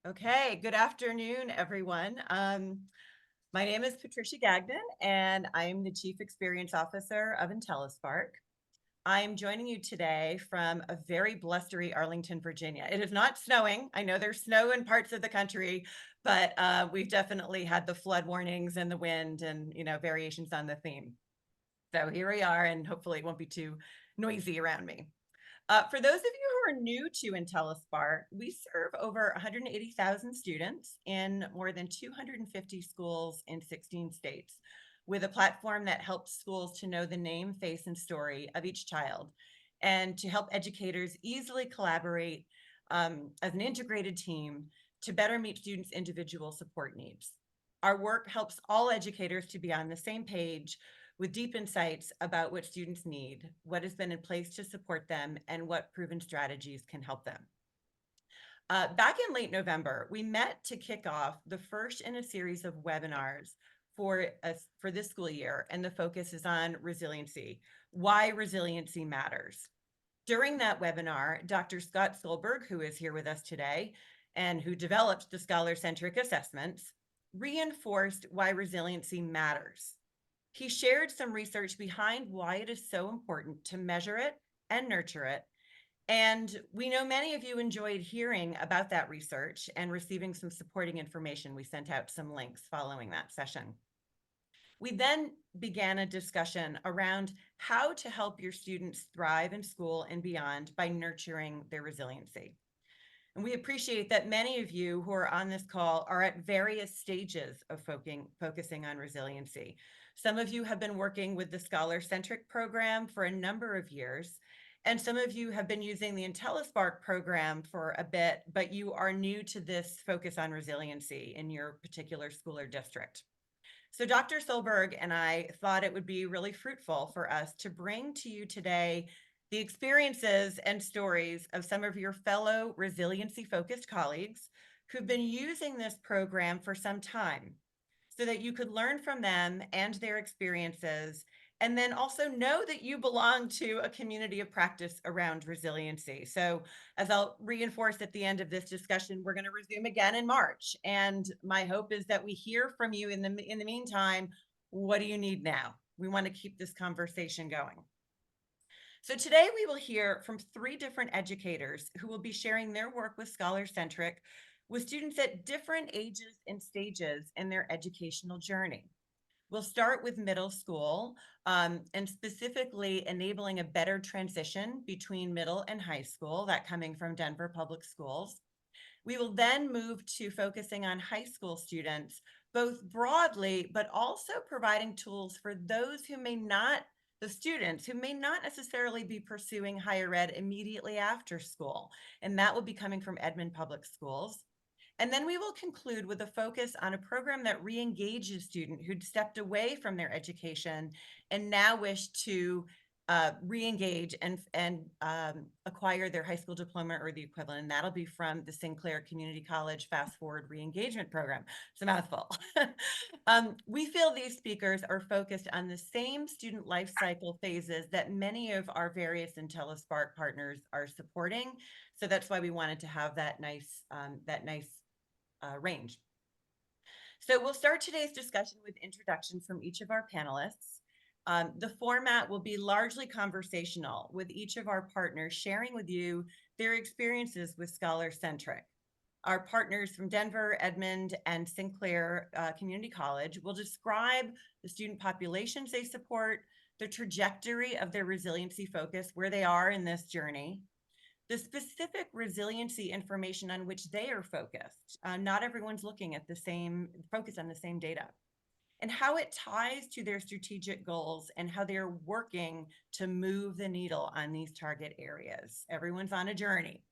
Okay, good afternoon, everyone. My name is Patricia Gagnon, and I am the Chief Experience Officer of Intellispark. I'm joining you today from a very blustery Arlington, Virginia. It is not snowing. I know there's snow in parts of the country, but we've definitely had the flood warnings and the wind and, variations on the theme. So here we are, and hopefully it won't be too noisy around me. For those of you who are new to Intellispark, we serve over 180,000 students in more than 250 schools in 16 states, with a platform that helps schools to know the name, face, and story of each child, and to help educators easily collaborate as an integrated team to better meet students' individual support needs. Our work helps all educators to be on the same page with deep insights about what students need, what has been in place to support them, and what proven strategies can help them. Back in late November, we met to kick off the first in a series of webinars for this school year, and the focus is on resiliency, why resiliency matters. During that webinar, Dr. Scott Solberg, who is here with us today and who developed the scholar-centric assessments, reinforced why resiliency matters. He shared some research behind why it is so important to measure it and nurture it. And we know many of you enjoyed hearing about that research and receiving some supporting information. We sent out some links following that session. We then began a discussion around how to help your students thrive in school and beyond by nurturing their resiliency. And we appreciate that many of you who are on this call are at various stages of focusing on resiliency. Some of you have been working with the Scholar-Centric program for a number of years, and some of you have been using the Intellispark program for a bit, but you are new to this focus on resiliency in your particular school or district. So Dr. Solberg and I thought it would be really fruitful for us to bring to you today the experiences and stories of some of your fellow resiliency-focused colleagues who've been using this program for some time, so that you could learn from them and their experiences, and then also know that you belong to a community of practice around resiliency. So as I'll reinforce at the end of this discussion, we're going to resume again in March. And my hope is that we hear from you in the meantime. What do you need now? We want to keep this conversation going. So today we will hear from 3 different educators who will be sharing their work with Scholar-Centric with students at different ages and stages in their educational journey. We'll start with middle school and specifically enabling a better transition between middle and high school, that coming from Denver Public Schools. We will then move to focusing on high school students, both broadly, but also providing tools for those who may not, the students who may not necessarily be pursuing higher ed immediately after school. And that will be coming from Edmond Public Schools. And then we will conclude with a focus on a program that re-engages students who'd stepped away from their education and now wish to re-engage and acquire their high school diploma or the equivalent. And that'll be from the Sinclair Community College Fast Forward Re-Engagement Program. It's a mouthful. We feel these speakers are focused on the same student life cycle phases that many of our various Intellispark partners are supporting. So that's why we wanted to have that nice range. So we'll start today's discussion with introductions from each of our panelists. The format will be largely conversational, with each of our partners sharing with you their experiences with Scholar-Centric. Our partners from Denver, Edmond, and Sinclair Community College will describe the student populations they support, the trajectory of their resiliency focus, where they are in this journey, the specific resiliency information on which they are focused. Not everyone's looking at the same, focus on the same data, and how it ties to their strategic goals and how they're working to move the needle on these target areas. Everyone's on a journey.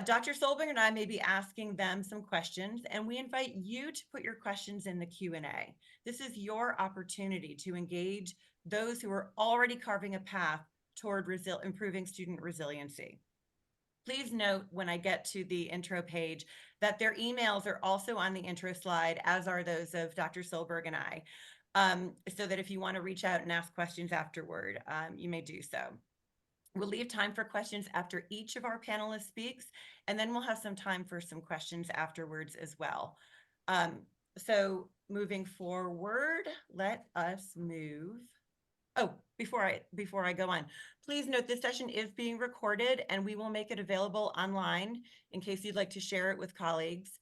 Dr. Solberg and I may be asking them some questions, and we invite you to put your questions in the Q&A. This is your opportunity to engage those who are already carving a path toward improving student resiliency. Please note when I get to the intro page that their emails are also on the intro slide, as are those of Dr. Solberg and I, so that if you want to reach out and ask questions afterward, you may do so. We'll leave time for questions after each of our panelists speaks, and then we'll have some time for some questions afterwards as well. So moving forward, let us move. Oh, before I go on, please note this session is being recorded and we will make it available online in case you'd like to share it with colleagues.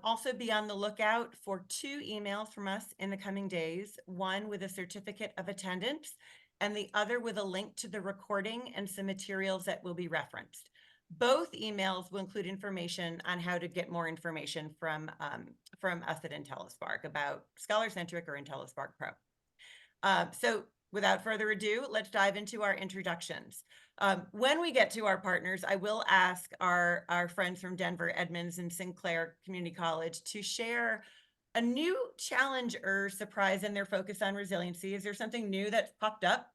Also be on the lookout for 2 emails from us in the coming days, one with a certificate of attendance and the other with a link to the recording and some materials that will be referenced. Both emails will include information on how to get more information from us at Intellispark about Scholar-Centric or Intellispark Pro. So without further ado, let's dive into our introductions. When we get to our partners, I will ask our friends from Denver, Edmonds and Sinclair Community College to share a new challenge or surprise in their focus on resiliency. Is there something new that's popped up?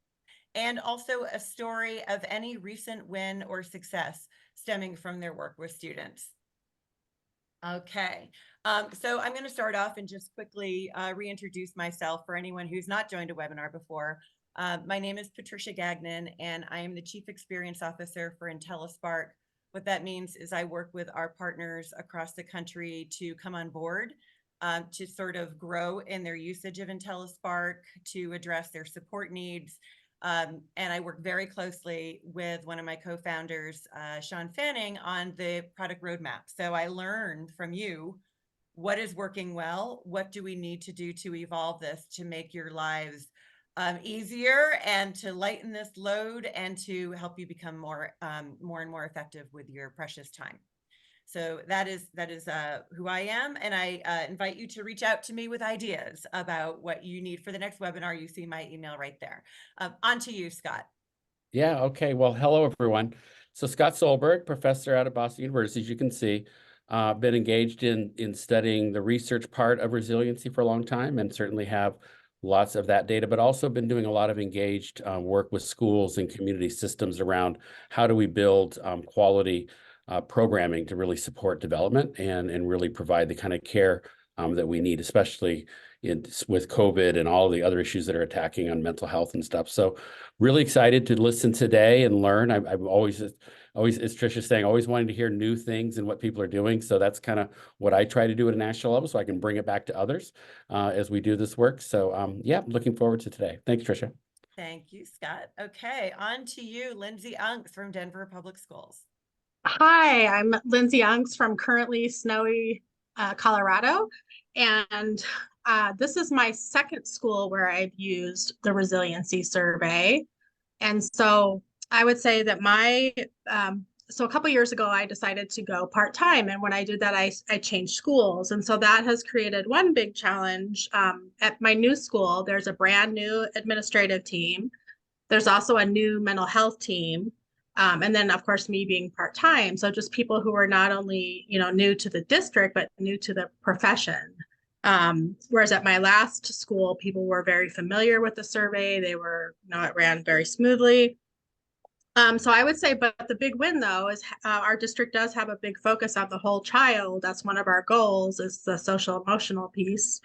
And also a story of any recent win or success stemming from their work with students. Okay, so I'm going to start off and just quickly reintroduce myself for anyone who's not joined a webinar before. My name is Patricia Gagnon, and I am the Chief Experience Officer for Intellispark. What that means is I work with our partners across the country to come on board to sort of grow in their usage of Intellispark, to address their support needs. And I work very closely with one of my co-founders, Sean Fanning, on the product roadmap. So I learn from you what is working well, what do we need to do to evolve this to make your lives easier and to lighten this load and to help you become more and more effective with your precious time. So that is who I am, and I invite you to reach out to me with ideas about what you need for the next webinar. You see my email right there. On to you, Scott. Yeah, okay. Well, hello, everyone. So Scott Solberg, professor out of Boston University, as you can see, been engaged in studying the research part of resiliency for a long time and certainly have lots of that data, but also been doing a lot of engaged work with schools and community systems around how do we build quality programming to really support development and really provide the kind of care that we need, especially with COVID and all the other issues that are attacking on mental health and stuff. So really excited to listen today and learn. I'm always, as Trisha's saying, always wanting to hear new things and what people are doing. So that's kind of what I try to do at a national level so I can bring it back to others as we do this work. So yeah, looking forward to today. Thanks, Trisha. Thank you, Scott. Okay, on to you, Lindsay Unks from Denver Public Schools. Hi, I'm Lindsay Unks from currently snowy Colorado, and this is my second school where I've used the resiliency survey. And so I would say that so a couple years ago, I decided to go part-time. And when I did that, I changed schools. And so that has created one big challenge. At my new school, there's a brand new administrative team. There's also a new mental health team. And then, of course, me being part-time. So just people who are not only, new to the district, but new to the profession. Whereas at my last school, people were very familiar with the survey. They were, it ran very smoothly. So I would say, but the big win, though, is our district does have a big focus on the whole child. That's one of our goals, is the social emotional piece.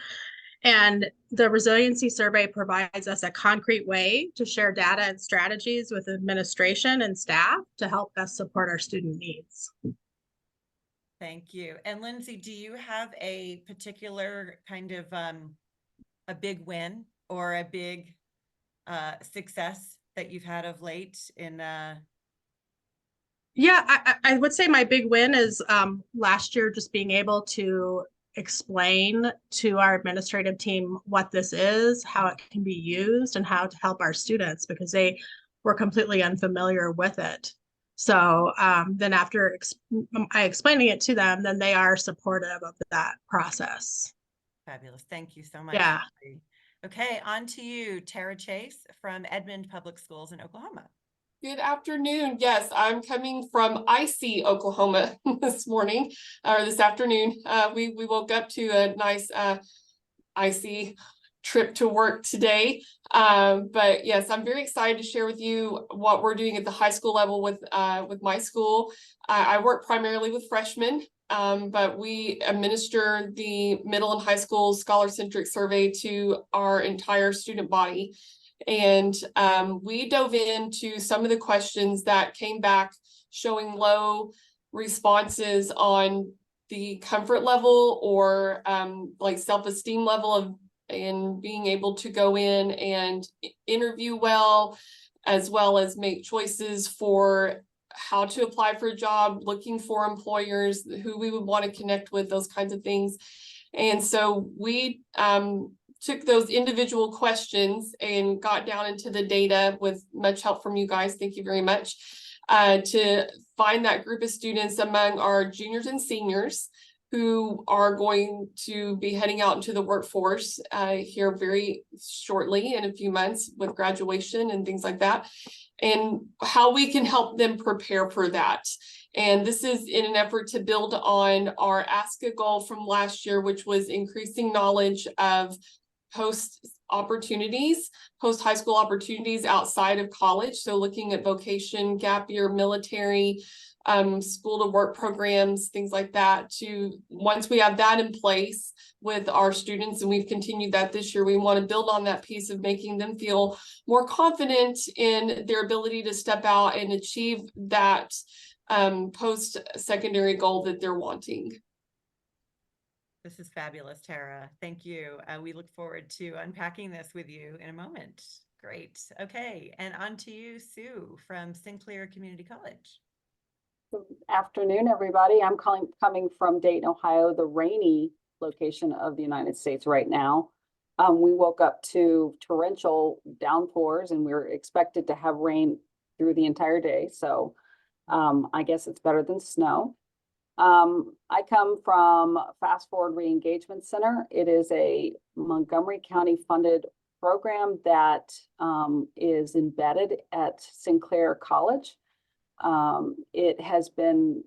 And the resiliency survey provides us a concrete way to share data and strategies with administration and staff to help best support our student needs. Thank you. And Lindsay, do you have a particular kind of a big win or a big success that you've had of late in Yeah, I would say my big win is last year just being able to explain to our administrative team what this is, how it can be used, and how to help our students, because they were completely unfamiliar with it. So then after I explaining it to them, then they are supportive of that process. Fabulous. Thank you so much. Yeah. Okay, on to you, Tara Chase from Edmond Public Schools in Oklahoma. Good afternoon. Yes, I'm coming from icy Oklahoma this morning or this afternoon. We woke up to a nice icy trip to work today. But yes, I'm very excited to share with you what we're doing at the high school level with my school. I work primarily with freshmen, but we administer the middle and high school scholar-centric survey to our entire student body. And we dove into some of the questions that came back showing low responses on the comfort level or like self-esteem level of and being able to go in and interview well as make choices for how to apply for a job, looking for employers, who we would want to connect with, those kinds of things. And so we took those individual questions and got down into the data with much help from you guys. Thank you very much. To find that group of students among our juniors and seniors who are going to be heading out into the workforce here very shortly in a few months with graduation and things like that, and how we can help them prepare for that. And this is in an effort to build on our ASCA goal from last year, which was increasing knowledge of post-high school opportunities outside of college. So looking at vocation, gap year, military, school to work programs, things like that. To once we have that in place with our students, and we've continued that this year, we want to build on that piece of making them feel more confident in their ability to step out and achieve that post-secondary goal that they're wanting. This is fabulous, Tara. Thank you. We look forward to unpacking this with you in a moment. Great. Okay. And on to you, Sue, from Sinclair Community College. Good afternoon, everybody. I'm coming from Dayton, Ohio, the rainy location of the United States right now. We woke up to torrential downpours and we were expected to have rain through the entire day. So I guess it's better than snow. I come from Fast Forward Re-Engagement Center. It is a Montgomery County funded program that is embedded at Sinclair College. It has been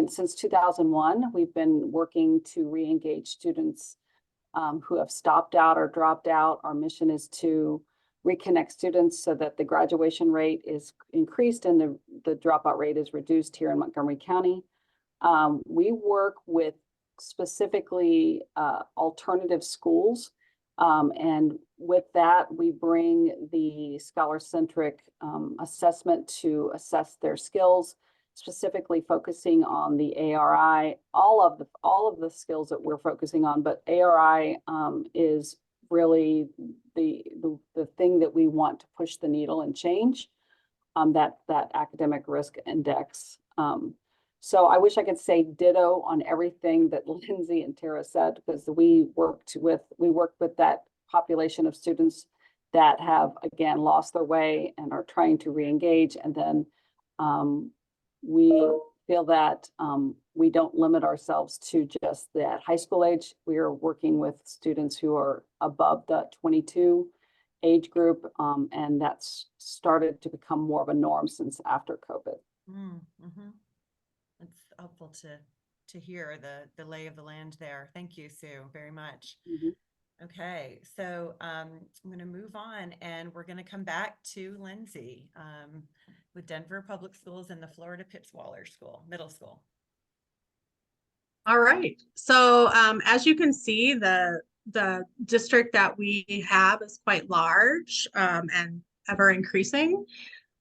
since 2001, we've been working to re-engage students who have stopped out or dropped out. Our mission is to reconnect students so that the graduation rate is increased and the dropout rate is reduced here in Montgomery County. We work with specifically alternative schools. And with that, we bring the scholar-centric assessment to assess their skills, specifically focusing on the ARI, all of the skills that we're focusing on, but ARI is really the thing that we want to push the needle and change that academic risk index. So I wish I could say ditto on everything that Lindsay and Tara said, because we worked with that population of students that have, again, lost their way and are trying to re-engage. And then we feel that we don't limit ourselves to just that high school age. We are working with students who are above the 22 age group, and that's started to become more of a norm since after COVID. Mm-hmm. It's helpful to hear the lay of the land there. Thank you, Sue, very much. Mm-hmm. Okay, so I'm going to move on and we're going to come back to Lindsay with Denver Public Schools and the Florida Pitt Middle School. All right. So as you can see, the district that we have is quite large and ever increasing.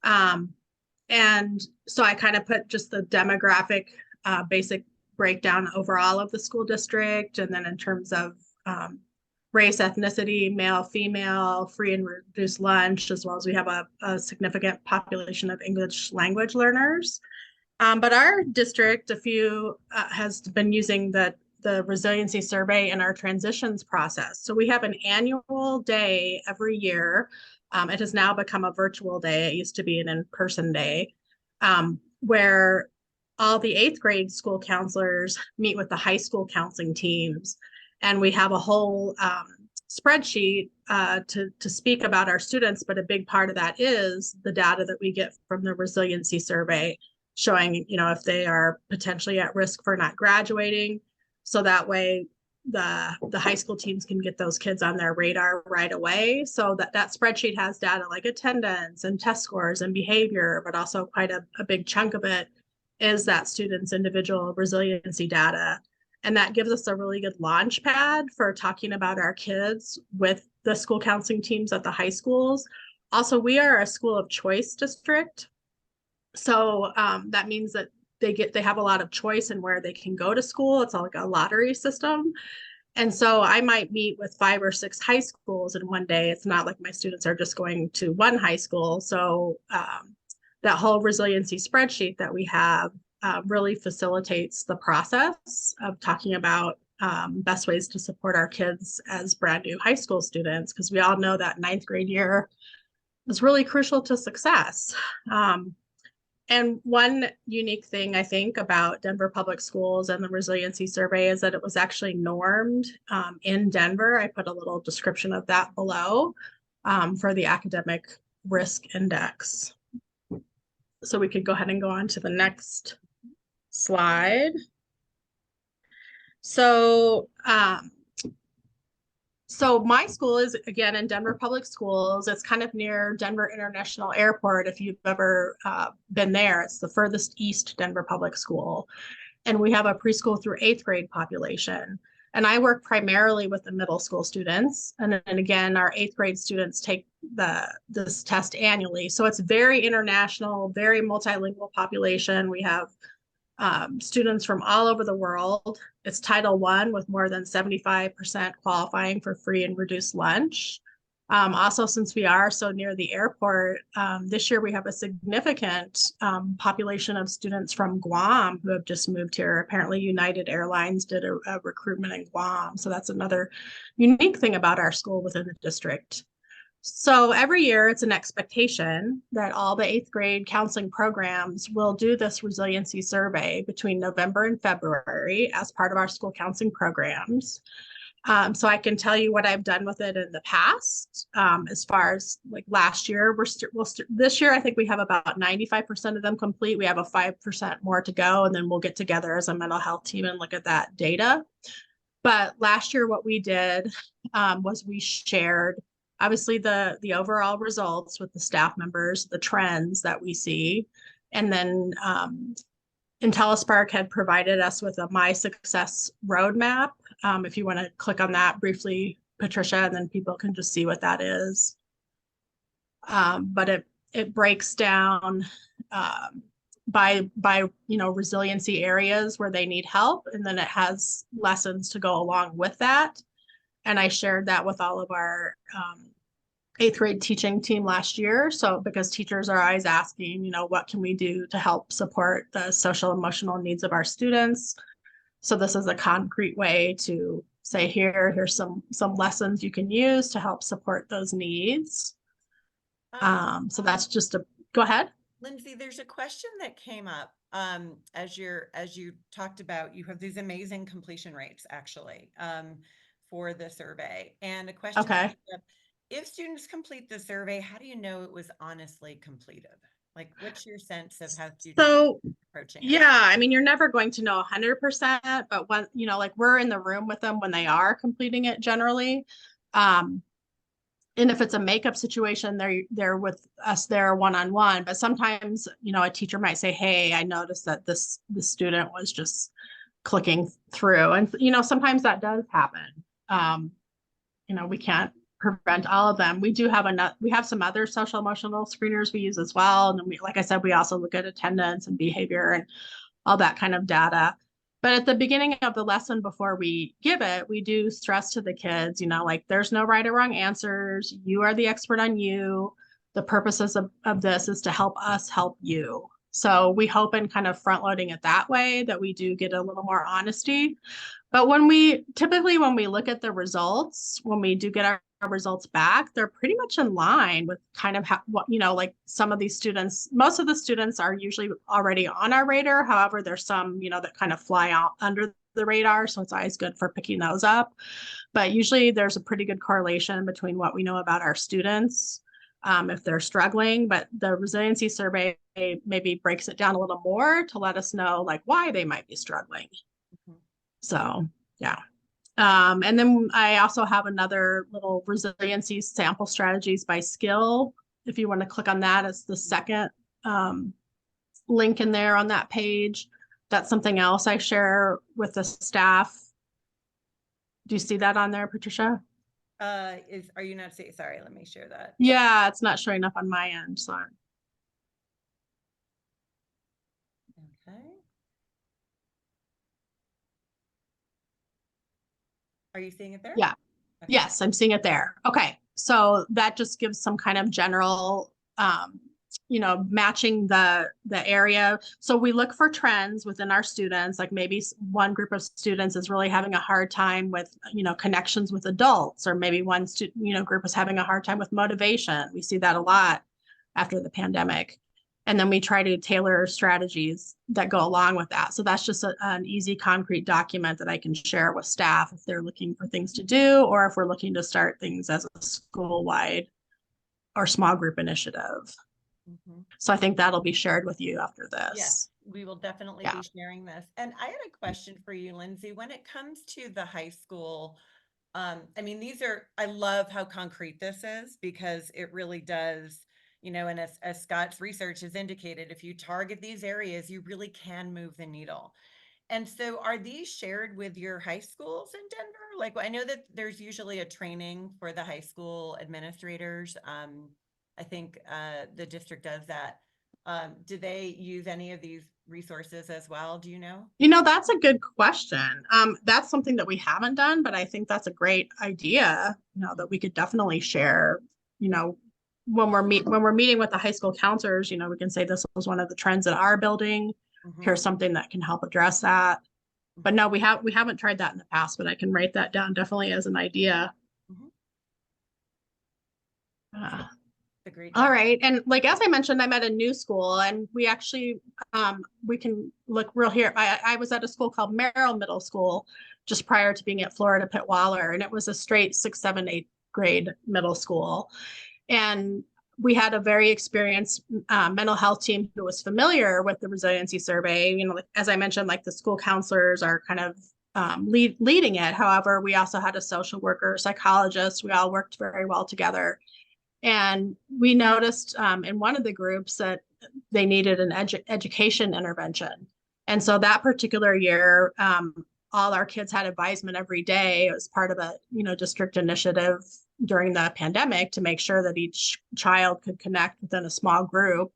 And so I kind of put just the demographic basic breakdown overall of the school district. And then in terms of race, ethnicity, male, female, free and reduced lunch, as well as we have a significant population of English language learners. But our district, has been using the resiliency survey in our transitions process. So we have an annual day every year. It has now become a virtual day. It used to be an in-person day, where all the 8th grade school counselors meet with the high school counseling teams. And we have a whole spreadsheet to speak about our students. But a big part of that is the data that we get from the resiliency survey, showing, if they are potentially at risk for not graduating. So that way the high school teams can get those kids on their radar right away. So that spreadsheet has data like attendance and test scores and behavior, but also quite a big chunk of it is that student's individual resiliency data. And that gives us a really good launch pad for talking about our kids with the school counseling teams at the high schools. Also, we are a school of choice district. So that means that they have a lot of choice in where they can go to school. It's like a lottery system. And so I might meet with 5 or 6 high schools in one day. It's not like my students are just going to one high school. So that whole resiliency spreadsheet that we have really facilitates the process of talking about best ways to support our kids as brand new high school students, because we all know that 9th grade year is really crucial to success. And one unique thing I think about Denver Public Schools and the Resiliency Survey is that it was actually normed in Denver. I put a little description of that below for the academic risk index. So we could go ahead and go on to the next slide. So, so my school is, again, in Denver Public Schools. It's kind of near Denver International Airport. If you've ever been there, it's the furthest east Denver Public School. And we have a preschool through 8th grade population. And I work primarily with the middle school students. And again, our 8th grade students take this test annually. So it's very international, very multilingual population. We have students from all over the world. It's Title I with more than 75% qualifying for free and reduced lunch. Also, since we are so near the airport, this year we have a significant population of students from Guam who have just moved here. Apparently United Airlines did a recruitment in Guam. So that's another unique thing about our school within the district. So every year it's an expectation that all the 8th grade counseling programs will do this resiliency survey between November and February as part of our school counseling programs. So I can tell you what I've done with it in the past. As far as like last year, this year I think we have about 95% of them complete. We have a 5% more to go, and then we'll get together as a mental health team and look at that data. But last year what we did was we shared obviously the overall results with the staff members, the trends that we see. And then Intellispark had provided us with a My Success roadmap. If you want to click on that briefly, Patricia, and then people can just see what that is. But it breaks down by resiliency areas where they need help, and then it has lessons to go along with that. And I shared that with all of our 8th grade teaching team last year. So because teachers are always asking, what can we do to help support the social emotional needs of our students? So this is a concrete way to say, here's some lessons you can use to help support those needs. So that's just go ahead. Lindsay, there's a question that came up as you talked about, you have these amazing completion rates actually for the survey. And a question, okay. If students complete the survey, how do you know it was honestly completed? Like, what's your sense of how students approaching it? Yeah, I mean, you're never going to know 100%, but when, like we're in the room with them when they are completing it generally. And if it's a makeup situation, they're with us there one-on-one. But sometimes, a teacher might say, hey, I noticed that the student was just clicking through. And, sometimes that does happen. We can't prevent all of them. We have some other social emotional screeners we use as well. And then like I said, we also look at attendance and behavior and all that kind of data. But at the beginning of the lesson, before we give it, we do stress to the kids, like there's no right or wrong answers. You are the expert on you. The purposes of this is to help us help you. So we hope in kind of front loading it that way that we do get a little more honesty. But when we look at the results, when we do get our results back, they're pretty much in line with kind of like some of these students. Most of the students are usually already on our radar. However, there's some, that kind of fly out under the radar. So it's always good for picking those up. But usually there's a pretty good correlation between what we know about our students if they're struggling. But the resiliency survey maybe breaks it down a little more to let us know like why they might be struggling. Mm-hmm. So, yeah. And then I also have another little resiliency sample strategies by skill. If you want to click on that, it's the second link in there on that page. That's something else I share with the staff. Do you see that on there, Patricia? are you not seeing? Sorry, let me share that. Yeah, it's not showing up on my end, so. Okay. Are you seeing it there? Yeah. Okay. Yes, I'm seeing it there. Okay. So that just gives some kind of general, matching the area. So we look for trends within our students, like maybe one group of students is really having a hard time with, connections with adults, or maybe one group is having a hard time with motivation. We see that a lot after the pandemic. And then we try to tailor strategies that go along with that. So that's just an easy, concrete document that I can share with staff if they're looking for things to do, or if we're looking to start things as a school-wide or small group initiative. Mhm. So I think that'll be shared with you after this. Yes, we will definitely Yeah. be sharing this. And I had a question for you, Lindsay. When it comes to the high school, I mean, I love how concrete this is, because it really does, and as Scott's research has indicated, if you target these areas, you really can move the needle. And so are these shared with your high schools in Denver? Like, I know that there's usually a training for the high school administrators. I think the district does that. Do they use any of these resources as well? Do you know? That's a good question. That's something that we haven't done, but I think that's a great idea, that we could definitely share, when we're meeting with the high school counselors, we can say this was one of the trends in our building. Mhm. Here's something that can help address that. But no, we haven't tried that in the past, but I can write that down definitely as an idea. Mhm. Uh, The great all job. right. And like, as I mentioned, I'm at a new school, and we actually, we can look real here. I was at a school called Merrill Middle School just prior to being at Florida Pitt Waller, and it was a straight 6th, 7th, 8th grade middle school. And we had a very experienced mental health team who was familiar with the resiliency survey. As I mentioned, like the school counselors are kind of leading it. However, we also had a social worker, psychologist. We all worked very well together. And we noticed in one of the groups that they needed an education intervention. And so that particular year, all our kids had advisement every day. It was part of a district initiative during the pandemic to make sure that each child could connect within a small group.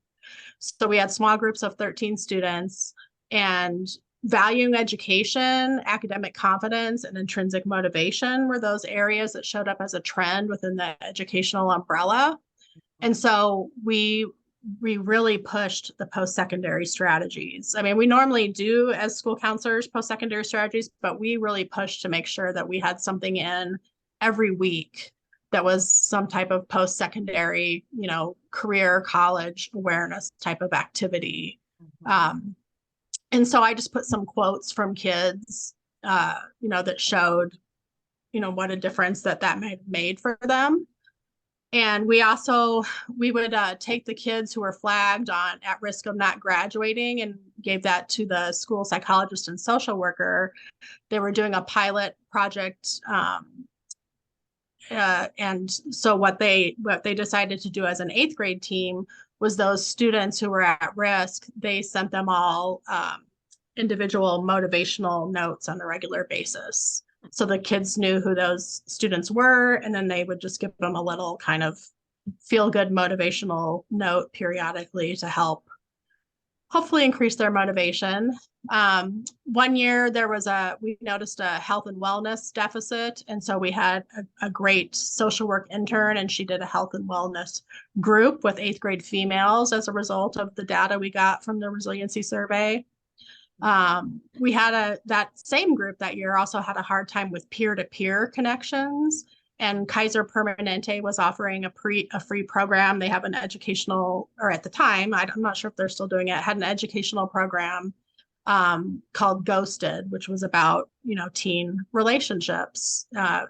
So we had small groups of 13 students, and valuing education, academic confidence, and intrinsic motivation were those areas that showed up as a trend within the educational umbrella. And so we really pushed the post-secondary strategies. I mean, we normally do as school counselors post-secondary strategies, but we really pushed to make sure that we had something in every week that was some type of post-secondary, career, college awareness type of activity. And so I just put some quotes from kids, that showed, what a difference that made for them. And we would take the kids who were flagged on at risk of not graduating and gave that to the school psychologist and social worker. They were doing a pilot project. And so what they decided to do as an 8th grade team was those students who were at risk, they sent them all individual motivational notes on a regular basis. So the kids knew who those students were, and then they would just give them a little kind of feel good motivational note periodically to help hopefully increase their motivation. One year we noticed a health and wellness deficit. And so we had a great social work intern, and she did a health and wellness group with 8th grade females as a result of the data we got from the resiliency survey. We had that same group that year also had a hard time with peer-to-peer connections, and Kaiser Permanente was offering a free program. They have an educational, or at the time, I'm not sure if they're still doing it, had an educational program called Ghosted, which was about, teen relationships.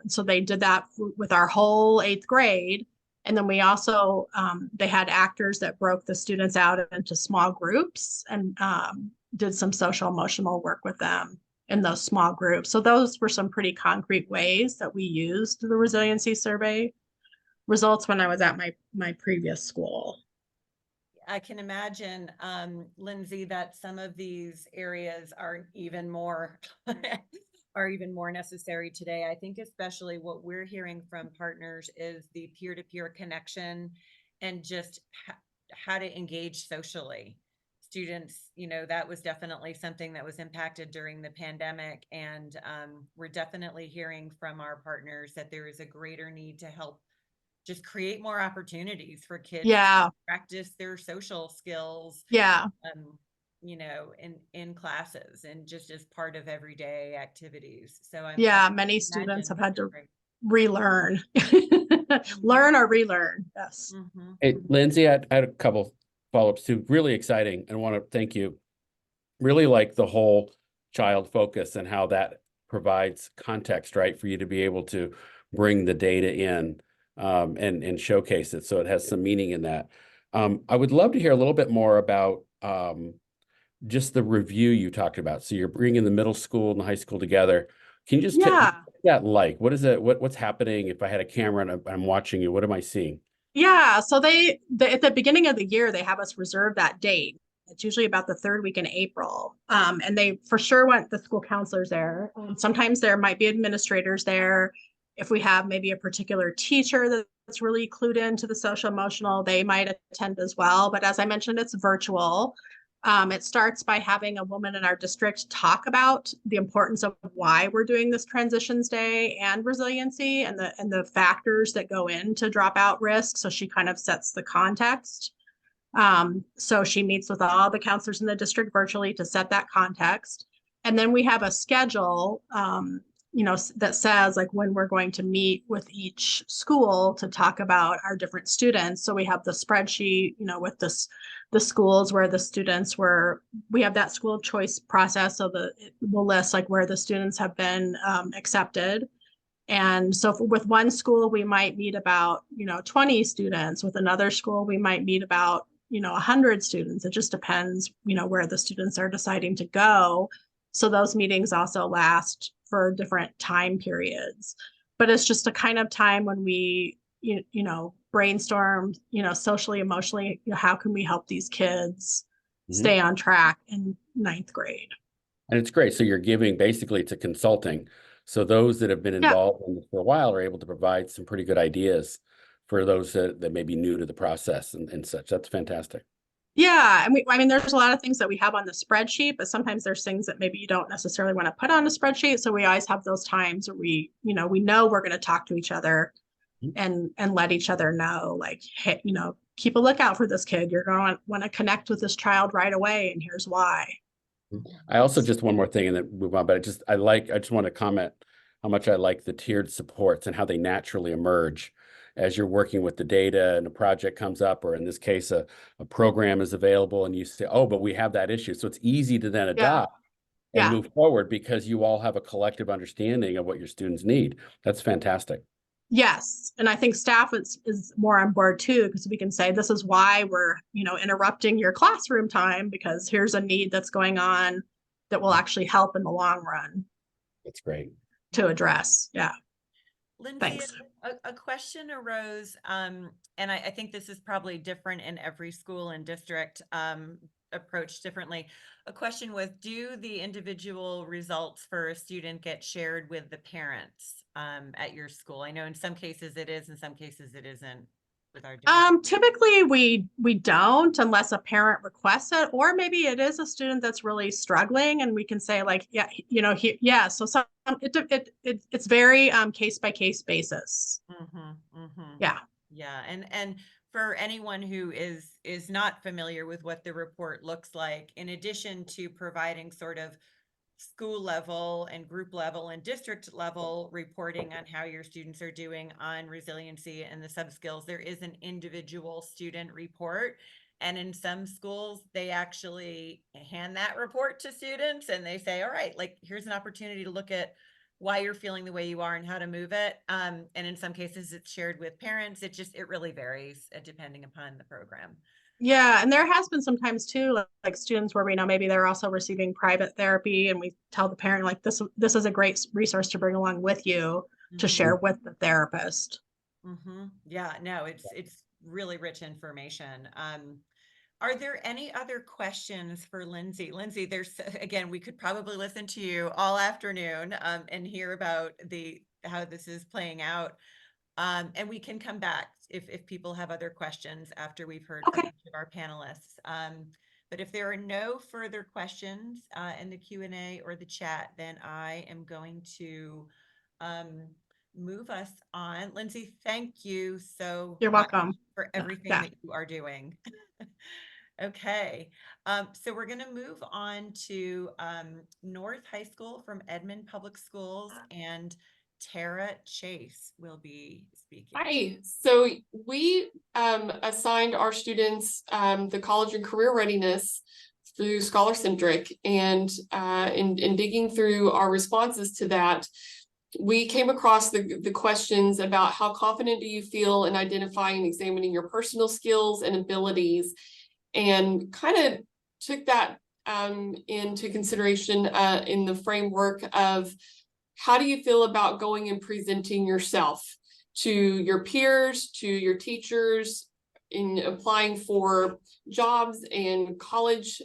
So they did that with our whole 8th grade. And then we also, they had actors that broke the students out into small groups and did some social emotional work with them in those small groups. So those were some pretty concrete ways that we used the resiliency survey results when I was at my previous school. I can imagine, Lindsay, that some of these areas are even more are even more necessary today. I think especially what we're hearing from partners is the peer-to-peer connection and just how to engage socially. Students, that was definitely something that was impacted during the pandemic. And we're definitely hearing from our partners that there is a greater need to help just create more opportunities for kids Yeah. to practice their social skills, Yeah. in classes and just as part of everyday activities. So Yeah. I Many imagine students have had to right. relearn, learn or relearn. Yes. Mm-hmm. Hey, Lindsay, I had a couple follow-ups too. Really exciting, and want to thank you. Really like the whole child focus and how that provides context, right, for you to be able to bring the data in and showcase it, so it has some meaning in that. I would love to hear a little bit more about just the review you talked about. So you're bringing the middle school and the high school together. Can you just Yeah. what's that like? What is it? What's happening? If I had a camera and I'm watching you, what am I seeing? Yeah. So they at the beginning of the year, they have us reserve that date. It's usually about the third week in April. And they for sure want the school counselors there. Sometimes there might be administrators there. If we have maybe a particular teacher that's really clued into the social emotional, they might attend as well. But as I mentioned, it's virtual. It starts by having a woman in our district talk about the importance of why we're doing this transitions day and resiliency and the factors that go into dropout risk. So she kind of sets the context. So she meets with all the counselors in the district virtually to set that context. And then we have a schedule, that says like when we're going to meet with each school to talk about our different students. So we have the spreadsheet, with the schools where the students we have that school choice process. So we'll list like where the students have been accepted. And so with one school, we might meet about, 20 students. With another school, we might meet about, 100 students. It just depends, where the students are deciding to go. So those meetings also last for different time periods. But it's just a kind of time when we, brainstorm, socially, emotionally, how can we help these kids stay on track in ninth grade? And it's great. So you're giving basically to consulting. So those that have been Yeah. involved in this for a while are able to provide some pretty good ideas for those that may be new to the process and such. That's fantastic. Yeah. And there's a lot of things that we have on the spreadsheet, but sometimes there's things that maybe you don't necessarily want to put on a spreadsheet. So we always have those times where we know we're going to talk to each other and let each other know, like, hey, keep a lookout for this kid. You're going to want to connect with this child right away. And here's why. I also just one more thing and then move on, but I just want to comment how much I like the tiered supports and how they naturally emerge as you're working with the data and a project comes up, or in this case, a program is available and you say, oh, but we have that issue. So it's easy to then adopt and move forward because you all have a collective understanding of what your students need. That's fantastic. Yes. And I think staff is more on board too, because we can say, this is why we're, interrupting your classroom time, because here's a need that's going on that will actually help in the long run. That's great. To address. Yeah. Lindsay, Thanks. a question arose, and I think this is probably different in every school and district, approached differently. A question was, do the individual results for a student get shared with the parents at your school? I know in some cases it is, in some cases it isn't. With our typically we don't, unless a parent requests it, or maybe it is a student that's really struggling and we can say like, yeah, so it's very case by case basis. Yeah. And for anyone who is not familiar with what the report looks like, in addition to providing sort of school level and group level and district level reporting on how your students are doing on resiliency and the sub skills, there is an individual student report. And in some schools, they actually hand that report to students and they say, all right, like, here's an opportunity to look at why you're feeling the way you are and how to move it. And in some cases it's shared with parents. It really varies depending upon the program. Yeah, and there has been sometimes too, like students where we know maybe they're also receiving private therapy, and we tell the parent like this is a great resource to bring along with you to share with the therapist. Yeah, no, it's really rich information. Are there any other questions for Lindsay? Lindsay, there's, again, we could probably listen to you all afternoon and hear about how this is playing out. And we can come back if people have other questions after we've heard from Okay. each of our panelists. But if there are no further questions in the Q&A or the chat, then I am going to move us on. Lindsay, thank you so You're much welcome. for everything Yeah. that you are doing. Okay, so we're going to move on to North High School from Edmond Public Schools, and Tara Chase will be speaking. Hi, so we assigned our students the college and career readiness through Scholar-Centric, and in digging through our responses to that, we came across the questions about how confident do you feel in identifying and examining your personal skills and abilities, and kind of took that into consideration in the framework of how do you feel about going and presenting yourself to your peers, to your teachers, in applying for jobs and college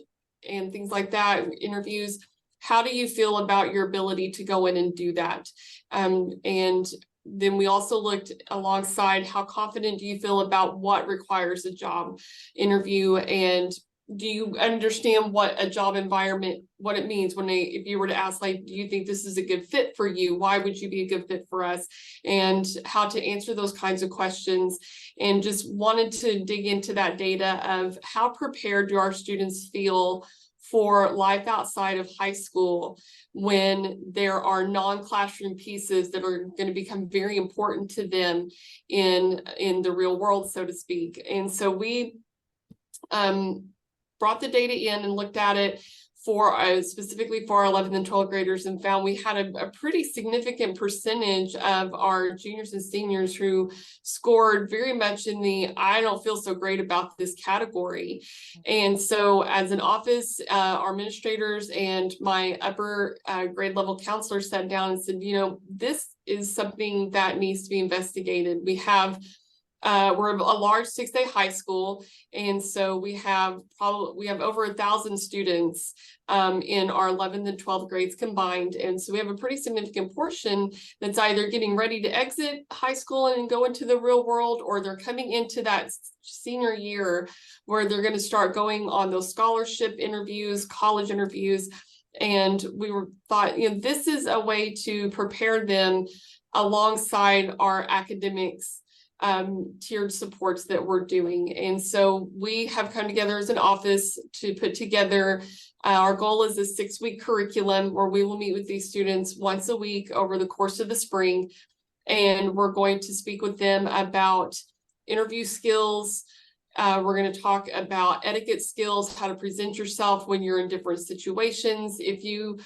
and things like that, interviews. How do you feel about your ability to go in and do that? And then we also looked alongside, how confident do you feel about what requires a job interview, and do you understand what a job environment, what it means when if you were to ask, like, do you think this is a good fit for you? Why would you be a good fit for us? And how to answer those kinds of questions. And just wanted to dig into that data of how prepared do our students feel for life outside of high school, when there are non-classroom pieces that are going to become very important to them in the real world, so to speak. And so we brought the data in and looked at it for specifically for our 11th and 12th graders, and found we had a pretty significant percentage of our juniors and seniors who scored very much in the I don't feel so great about this category. And so as an office, our administrators and my upper grade level counselor sat down and said, you know, this is something that needs to be investigated. We have we're a large 6-day high school, and so we have over 1,000 students in our 11th and 12th grades combined, and so we have a pretty significant portion that's either getting ready to exit high school and go into the real world, or they're coming into that senior year where they're going to start going on those scholarship interviews, college interviews. And we thought, you know, this is a way to prepare them alongside our academics tiered supports that we're doing. And so we have come together as an office to put together, our goal is a 6-week curriculum where we will meet with these students once a week over the course of the spring. And we're going to speak with them about interview skills. We're going to talk about etiquette skills, how to present yourself when you're in different situations. If you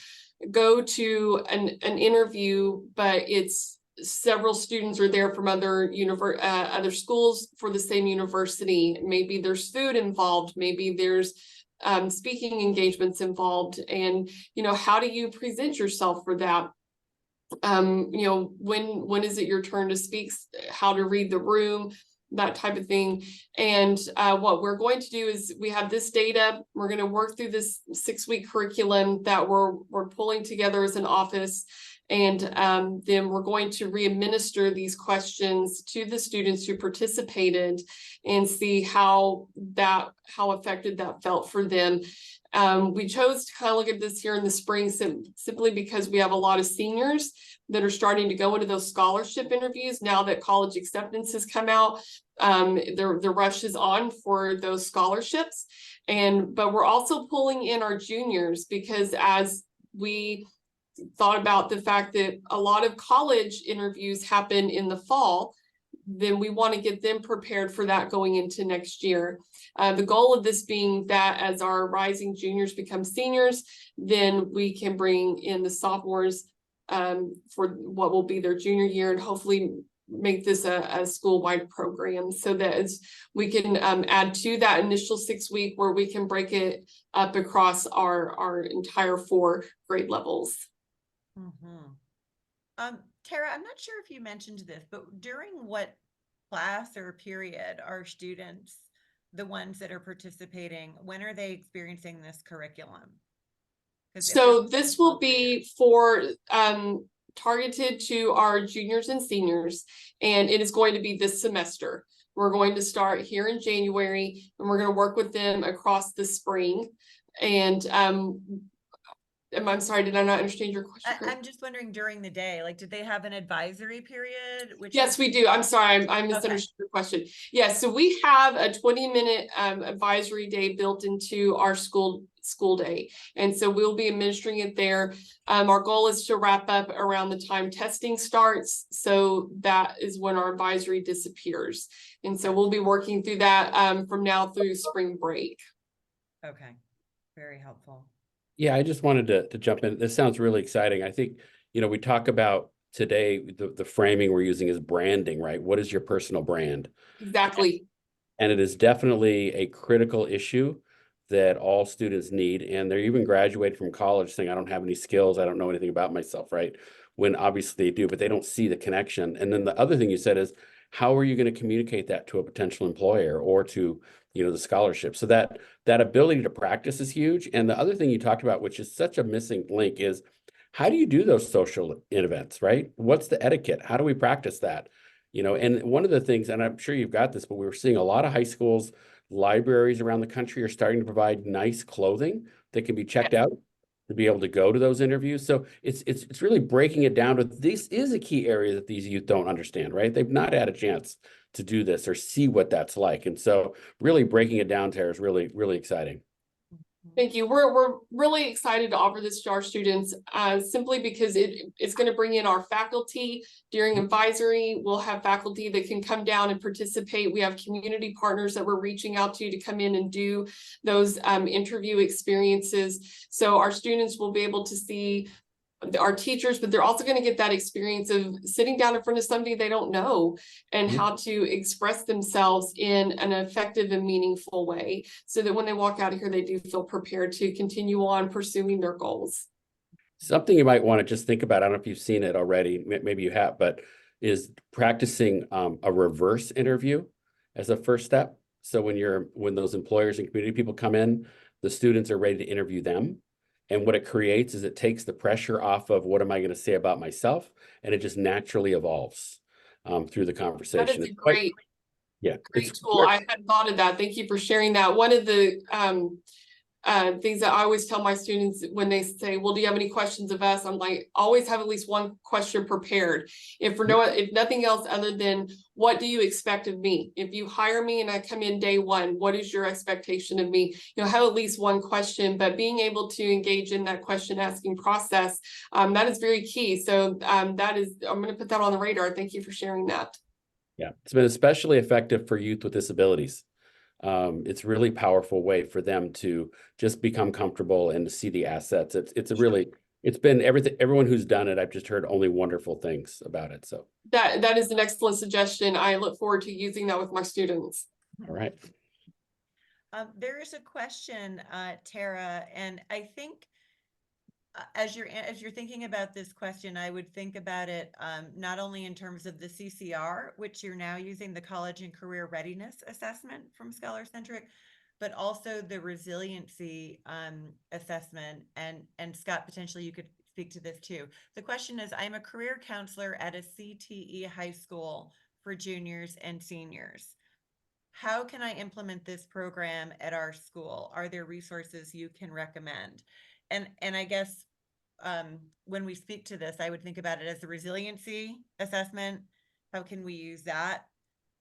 go to an interview, but it's several students are there from other schools for the same university, maybe there's food involved, maybe there's speaking engagements involved, and you know, how do you present yourself for that? You know, when is it your turn to speak, how to read the room, that type of thing. And what we're going to do is, we have this data, we're going to work through this 6-week curriculum that we're pulling together as an office. And then we're going to re-administer these questions to the students who participated and see how effective that felt for them. We chose to kind of look at this here in the spring simply because we have a lot of seniors that are starting to go into those scholarship interviews now that college acceptance has come out. The rush is on for those scholarships, but we're also pulling in our juniors, because as we thought about the fact that a lot of college interviews happen in the fall, then we want to get them prepared for that going into next year. The goal of this being that as our rising juniors become seniors, then we can bring in the sophomores for what will be their junior year, and hopefully make this a school-wide program, so that we can add to that initial 6-week where we can break it up across our entire 4 grade levels. Mm-hmm. Tara, I'm not sure if you mentioned this, but during what class or period are students the ones that are participating, when are they experiencing this curriculum? 'Cause if So they're- this will be for targeted to our juniors and seniors, and it is going to be this semester. We're going to start here in January, and we're going to work with them across the spring. And I'm sorry, did I not understand your question? I'm just wondering during the day, like, did they have an advisory period? Which Yes, we do. I'm sorry, I misunderstood your question. Yes, so we have a 20-minute advisory day built into our school day. And so we'll be administering it there. Our goal is to wrap up around the time testing starts. So that is when our advisory disappears. And so we'll be working through that from now through spring break. Okay, very helpful. Yeah, I just wanted to jump in. This sounds really exciting. I think, we talk about today, the framing we're using is branding, right? What is your personal brand? Exactly. And it is definitely a critical issue that all students need. And they're even graduating from college saying, I don't have any skills. I don't know anything about myself, right? When obviously they do, but they don't see the connection. And then the other thing you said is, how are you going to communicate that to a potential employer or to, the scholarship? So that ability to practice is huge. And the other thing you talked about, which is such a missing link, is how do you do those social events, right? What's the etiquette? How do we practice that? And one of the things, and I'm sure you've got this, but we were seeing a lot of high schools, libraries around the country are starting to provide nice clothing that can be checked out to be able to go to those interviews. So it's really breaking it down to this is a key area that these youth don't understand, right? They've not had a chance to do this or see what that's like. And so really breaking it down there is really, really exciting. Thank you. We're really excited to offer this to our students simply because it's going to bring in our faculty during advisory. We'll have faculty that can come down and participate. We have community partners that we're reaching out to come in and do those interview experiences. So our students will be able to see our teachers, but they're also going to get that experience of sitting down in front of somebody they don't know and how to express themselves in an effective and meaningful way so that when they walk out of here, they do feel prepared to continue on pursuing their goals. Something you might want to just think about, I don't know if you've seen it already, maybe you have, but is practicing a reverse interview as a first step. So when those employers and community people come in, the students are ready to interview them. And what it creates is it takes the pressure off of what am I going to say about myself, and it just naturally evolves through the conversation. That is a great tool. I hadn't thought of that. Thank you for sharing that. One of the things that I always tell my students when they say, well, do you have any questions of us? I'm like, always have at least one question prepared. If nothing else other than what do you expect of me? If you hire me and I come in day one, what is your expectation of me? Have at least one question, but being able to engage in that question asking process, that is very key. So I'm going to put that on the radar. Thank you for sharing that. Yeah, it's been especially effective for youth with disabilities. It's a really powerful way for them to just become comfortable and to see the assets. It's been everyone who's done it, I've just heard only wonderful things about it. So that is an excellent suggestion. I look forward to using that with my students. All right. There is a question, Tara, and I think as you're thinking about this question, I would think about it not only in terms of the CCR, which you're now using, the College and Career Readiness Assessment from Scholar Centric, but also the Resiliency assessment. And Scott, potentially you could speak to this too. The question is, I'm a career counselor at a CTE high school for juniors and seniors. How can I implement this program at our school? Are there resources you can recommend? And I guess when we speak to this, I would think about it as the resiliency assessment. How can we use that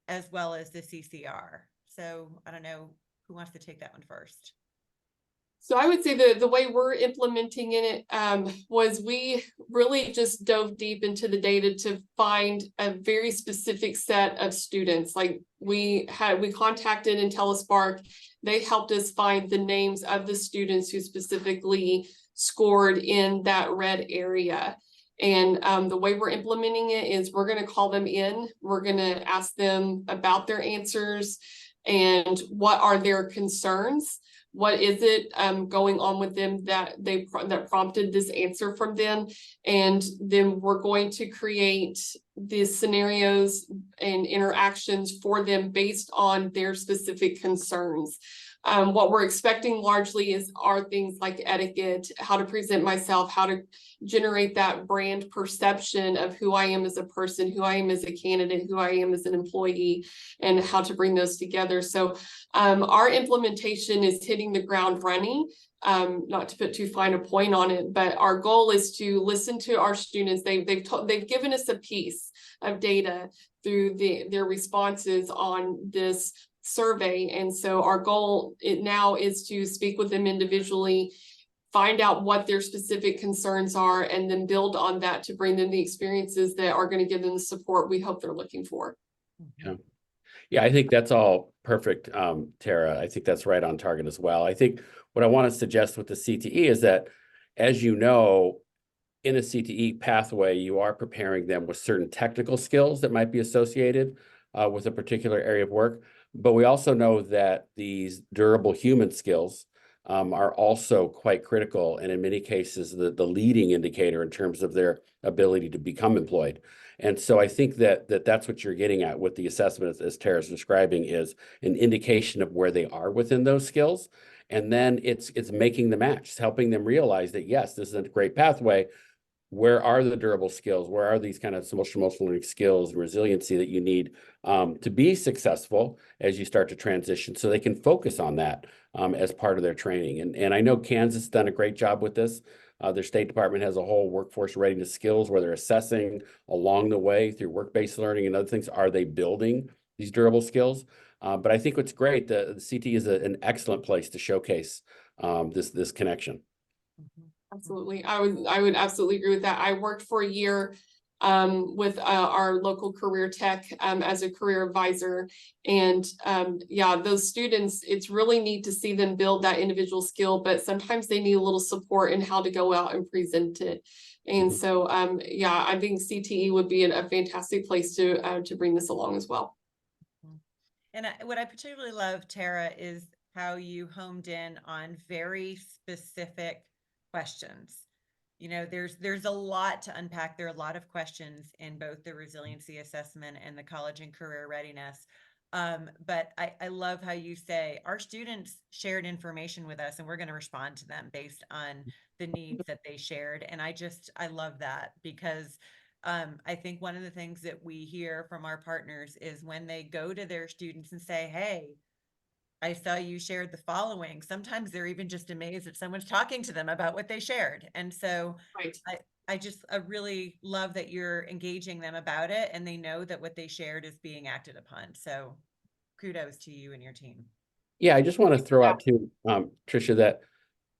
as well as the CCR? So I don't know who wants to take that one first. So I would say the way we're implementing it was we really just dove deep into the data to find a very specific set of students. Like we contacted Intellispark. They helped us find the names of the students who specifically scored in that red area. And the way we're implementing it is we're going to call them in. We're going to ask them about their answers and what are their concerns. What is it going on with them that prompted this answer from them? And then we're going to create the scenarios and interactions for them based on their specific concerns. What we're expecting largely are things like etiquette, how to present myself, how to generate that brand perception of who I am as a person, who I am as a candidate, who I am as an employee, and how to bring those together. So our implementation is hitting the ground running. Not to put too fine a point on it, but our goal is to listen to our students. They've given us a piece of data through their responses on this survey. And so our goal now is to speak with them individually, find out what their specific concerns are, and then build on that to bring them the experiences that are going to give them the support we hope they're looking for. Yeah. Yeah, I think that's all perfect, Tara. I think that's right on target as well. I think what I want to suggest with the CTE is that, as you know, in a CTE pathway, you are preparing them with certain technical skills that might be associated with a particular area of work. But we also know that these durable human skills are also quite critical, and in many cases, the leading indicator in terms of their ability to become employed. And so I think that's what you're getting at with the assessment, as Tara's describing, is an indication of where they are within those skills. And then it's making the match, it's helping them realize that, yes, this is a great pathway. Where are the durable skills? Where are these kind of emotional learning skills and resiliency that you need to be successful as you start to transition, so they can focus on that as part of their training. And I know Kansas has done a great job with this. Their State Department has a whole workforce readiness skills where they're assessing along the way through work-based learning and other things. Are they building these durable skills? But I think what's great, the CT is an excellent place to showcase this connection. Absolutely. I would absolutely agree with that. I worked for a year with our local career tech as a career advisor. And yeah, those students, it's really neat to see them build that individual skill, but sometimes they need a little support in how to go out and present it. And so, yeah, I think CTE would be a fantastic place to bring this along as well. And what I particularly love, Tara, is how you homed in on very specific questions. You know, there's a lot to unpack. There are a lot of questions in both the resiliency assessment and the college and career readiness. But I love how you say our students shared information with us and we're going to respond to them based on the needs that they shared. And I love that, because I think one of the things that we hear from our partners is when they go to their students and say, hey, I saw you shared the following. Sometimes they're even just amazed that someone's talking to them about what they shared. And so Right. I really love that you're engaging them about it and they know that what they shared is being acted upon. So kudos to you and your team. Yeah, I just want to throw out too, Tricia, that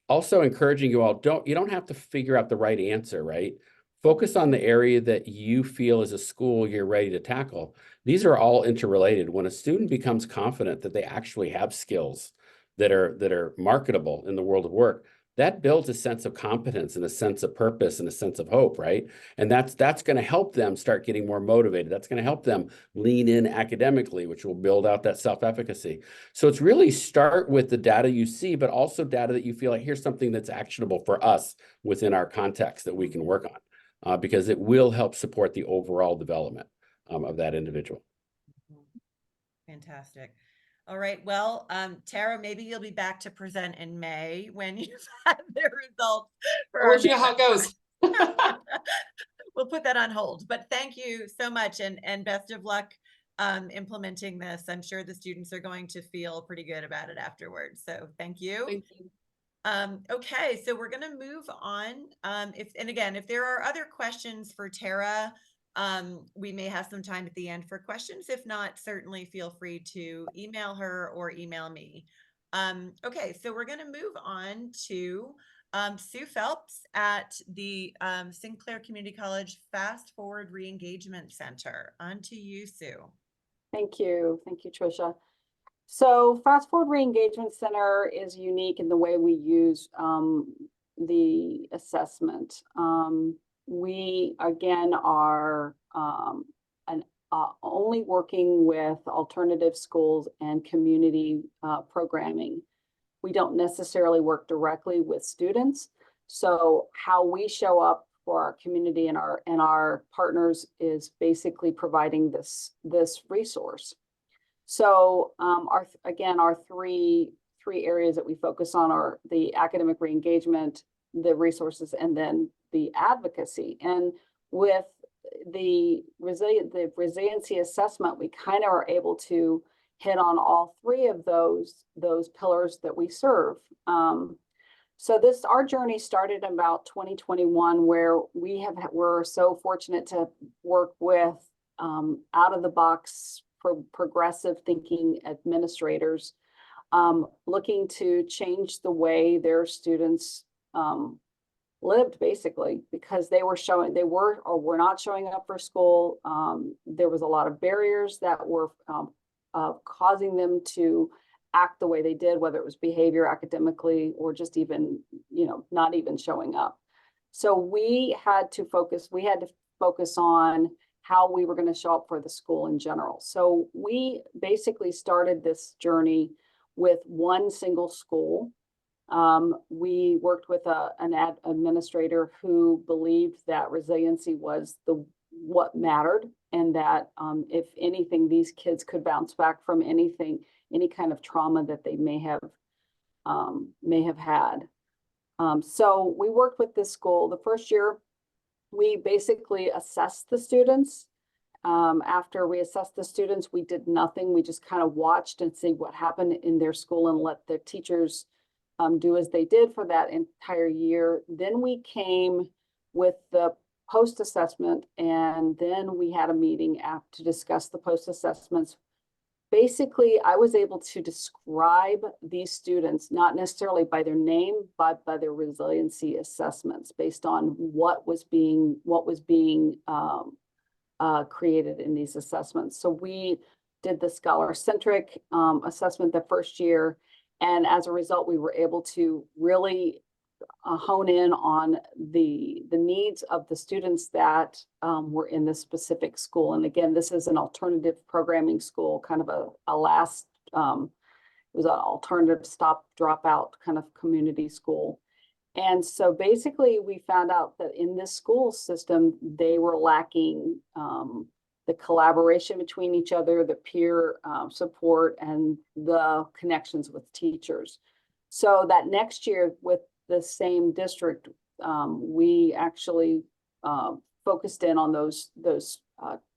also encouraging you all, you don't have to figure out the right answer, right? Focus on the area that you feel as a school you're ready to tackle. These are all interrelated. When a student becomes confident that they actually have skills that are marketable in the world of work, that builds a sense of competence and a sense of purpose and a sense of hope, right? And that's going to help them start getting more motivated. That's going to help them lean in academically, which will build out that self-efficacy. So it's really start with the data you see, but also data that you feel like, here's something that's actionable for us within our context that we can work on, because it will help support the overall development of that individual. Fantastic. All right. Well, Tara, maybe you'll be back to present in May when you've had the results. I'll let you know how it goes. We'll put that on hold, but thank you so much and best of luck implementing this. I'm sure the students are going to feel pretty good about it afterwards. So thank you. Thank you. Okay, so we're going to move on. If there are other questions for Tara, we may have some time at the end for questions. If not, certainly feel free to email her or email me. Okay, so we're going to move on to Sue Phelps at the Sinclair Community College Fast Forward Re-Engagement Center. On to you, Sue. Thank you, Tricia. So Fast Forward Re-Engagement Center is unique in the way we use the assessment. We, again, are only working with alternative schools and community programming. We don't necessarily work directly with students. So how we show up our community and our partners is basically providing this resource. So our three areas that we focus on are the academic reengagement, the resources, and then the advocacy. And with the resiliency assessment, we kind of are able to hit on all three of those pillars that we serve. So our journey started in about 2021, where we're so fortunate to work with out of the box progressive thinking administrators looking to change the way their students lived, basically, because they were or were not showing up for school. There was a lot of barriers that were causing them to act the way they did, whether it was behavior, academically, or just even, not even showing up. So we had to focus on how we were going to show up for the school in general. So we basically started this journey with one single school. We worked with an administrator who believed that resiliency was what mattered, and that if anything, these kids could bounce back from any kind of trauma that they may have had. So we worked with this school. The first year, we basically assessed the students. After we assessed the students, we did nothing. We just kind of watched and see what happened in their school and let the teachers do as they did for that entire year. Then we came with the post-assessment, and then we had a meeting to discuss the post-assessments. Basically, I was able to describe these students, not necessarily by their name, but by their resiliency assessments based on what was being created in these assessments. So we did the scholar-centric assessment the first year, and as a result, we were able to really hone in on the needs of the students that were in this specific school. And again, this is an alternative programming school, kind of it was an alternative stop dropout kind of community school. And so basically we found out that in this school system, they were lacking the collaboration between each other, the peer support, and the connections with teachers. So that next year with the same district, we actually focused in on those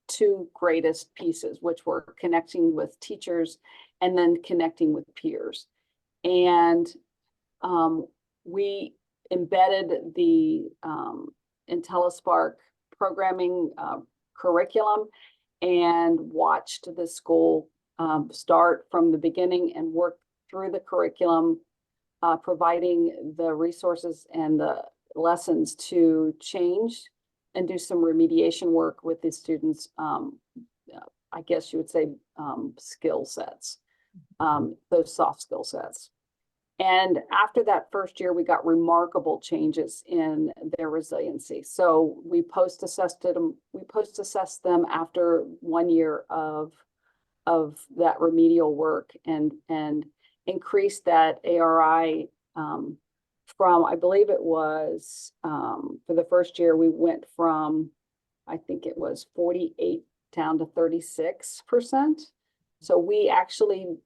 two greatest pieces, which were connecting with teachers and then connecting with peers. And we embedded the Intellispark programming curriculum and watched the school start from the beginning and work through the curriculum, providing the resources and the lessons to change and do some remediation work with the students. I guess you would say skill sets, those soft skill sets. And after that first year, we got remarkable changes in their resiliency. So we post-assessed them after 1 year of that remedial work, and increased that ARI from, I believe it was, for the first year, we went from, I think it was 48 down to 36%. So we actually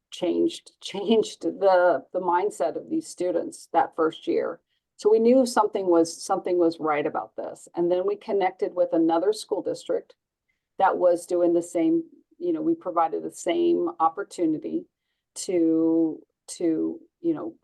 changed the mindset of these students that first year. So we knew something was right about this. And then we connected with another school district that was doing the same, we provided the same opportunity to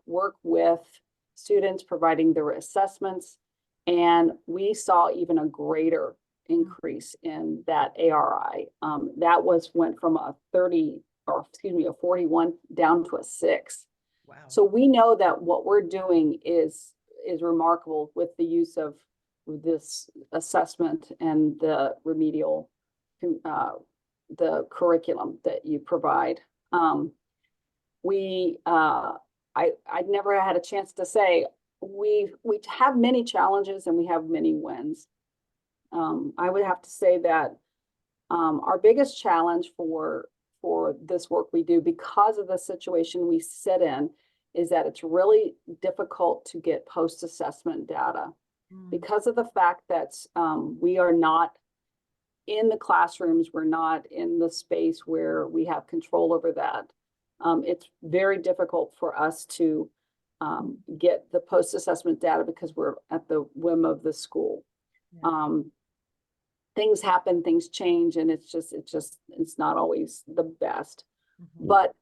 work with students, providing their assessments. And we saw even a greater increase in that ARI. That went from a 41 down to a 6. Wow. So we know that what we're doing is remarkable with the use of this assessment and the remedial, the curriculum that you provide. I'd never had a chance to say, we have many challenges and we have many wins. I would have to say that our biggest challenge for this work we do, because of the situation we sit in, is that it's really difficult to get post-assessment data. because of the fact that we are not in the classrooms, we're not in the space where we have control over that. It's very difficult for us to get the post-assessment data because we're at the whim of the school. Yeah. Things happen, things change, and it's not always the best. Mhm. But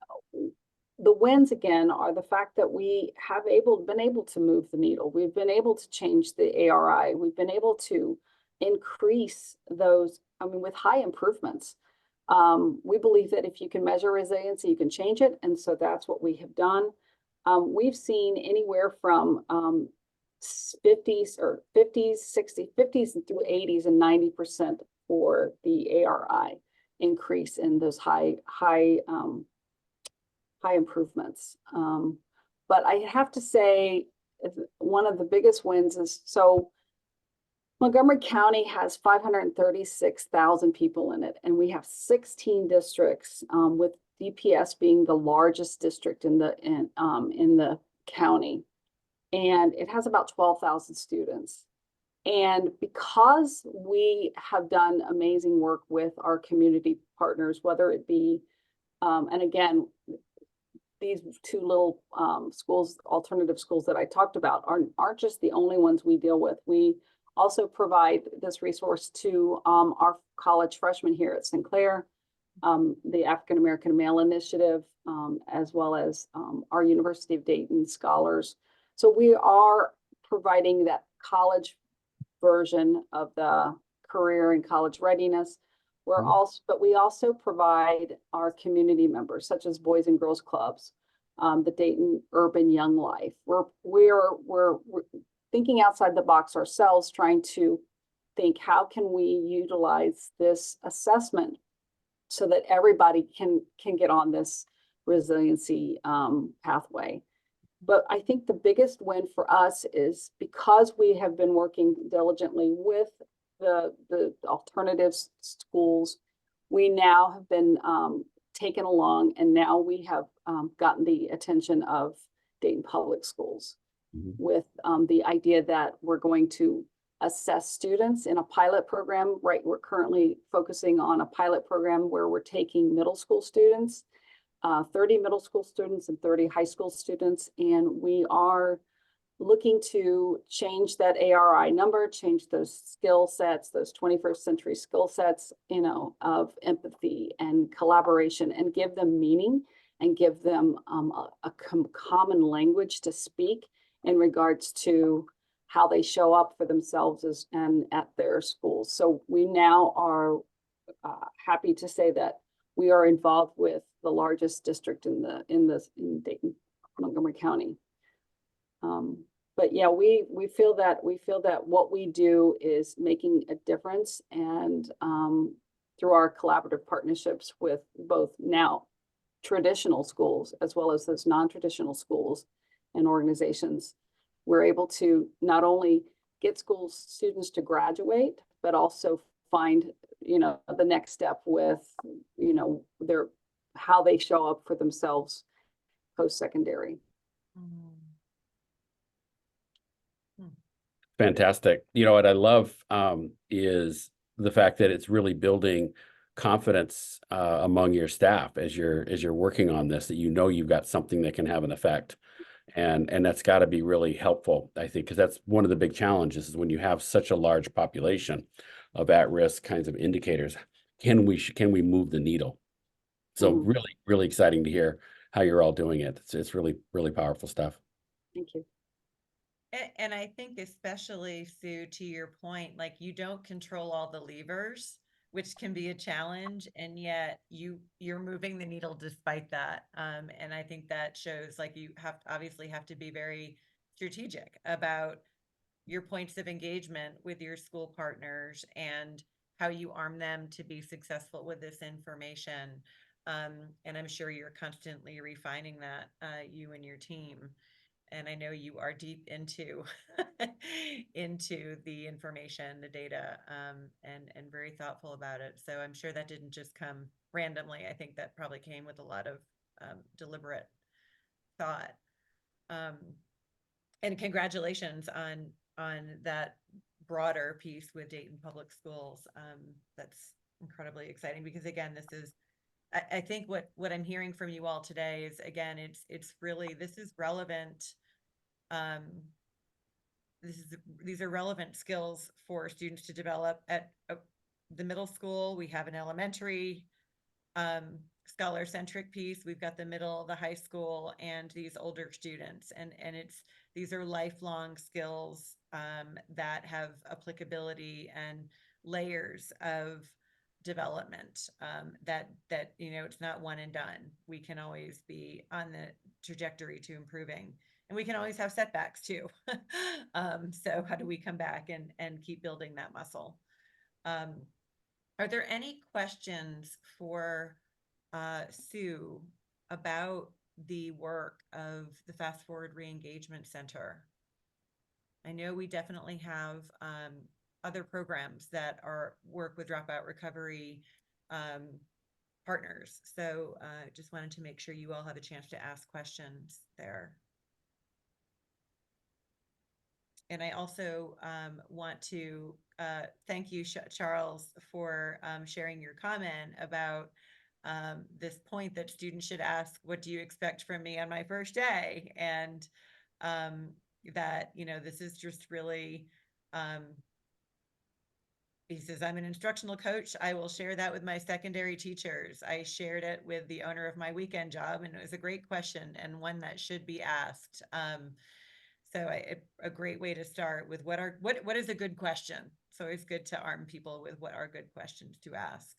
the wins again are the fact that we have been able to move the needle. We've been able to change the ARI. We've been able to increase those, I mean, with high improvements. We believe that if you can measure resiliency, you can change it. And so that's what we have done. We've seen anywhere from 50s or 50s, 60s, 50s through 80s and 90% for the ARI increase in those high improvements. But I have to say one of the biggest wins is, so Montgomery County has 536,000 people in it, and we have 16 districts, with DPS being the largest district in the county, and it has about 12,000 students. And because we have done amazing work with our community partners, whether it be, and again, these two little schools, alternative schools that I talked about, aren't just the only ones we deal with. We also provide this resource to our college freshmen here at Sinclair, the African American Male Initiative, as well as our University of Dayton scholars. So we are providing that college version of the career and college readiness. But we also provide our community members, such as Boys and Girls Clubs, the Dayton Urban Young Life. We're thinking outside the box ourselves, trying to think, how can we utilize this assessment so that everybody can get on this resiliency pathway. But I think the biggest win for us is because we have been working diligently with the alternative schools, we now have been taken along, and now we have gotten the attention of Dayton Public Schools with the idea that we're going to assess students in a pilot program. Right, we're currently focusing on a pilot program where we're taking middle school students, 30 middle school students and 30 high school students, and we are looking to change that ARI number, change those skill sets, those 21st century skill sets, of empathy and collaboration, and give them meaning and give them a common language to speak in regards to how they show up for themselves and at their schools. So we now are happy to say that we are involved with the largest district in Dayton, Montgomery County. But yeah, we feel that what we do is making a difference, and through our collaborative partnerships with both now traditional schools as well as those non-traditional schools and organizations, we're able to not only get students to graduate, but also find, the next step with, how they show up for themselves post-secondary. Fantastic. What I love is the fact that it's really building confidence among your staff as you're working on this, that you've got something that can have an effect. And that's got to be really helpful, I think, because that's one of the big challenges is when you have such a large population of at-risk kinds of indicators, can we move the needle? So really, really exciting to hear how you're all doing it. It's really, really powerful stuff. Thank you. And I think especially, Sue, to your point, like you don't control all the levers, which can be a challenge, and yet you're moving the needle despite that. And I think that shows like you obviously have to be very strategic about your points of engagement with your school partners and how you arm them to be successful with this information. And I'm sure you're constantly refining that, you and your team. And I know you are deep into the information, the data, and very thoughtful about it. So I'm sure that didn't just come randomly. I think that probably came with a lot of deliberate thought. And congratulations on that broader piece with Dayton Public Schools. That's incredibly exciting because again, this is, I think what I'm hearing from you all today is, again, it's really, this is relevant. These are relevant skills for students to develop at the middle school. We have an elementary scholar-centric piece. We've got the middle, the high school, and these older students. And these are lifelong skills that have applicability and layers of development that it's not one and done. We can always be on the trajectory to improving, and we can always have setbacks too. So how do we come back and keep building that muscle? Are there any questions for Sue about the work of the Fast Forward Re-Engagement Center? I know we definitely have other programs that work with dropout recovery partners. So just wanted to make sure you all have a chance to ask questions there. And I also want to thank you, Charles, for sharing your comment about this point that students should ask, what do you expect from me on my first day? And that, this is just really, he says, I'm an instructional coach. I will share that with my secondary teachers. I shared it with the owner of my weekend job, and it was a great question and one that should be asked. So a great way to start with what is a good question? It's always good to arm people with what are good questions to ask.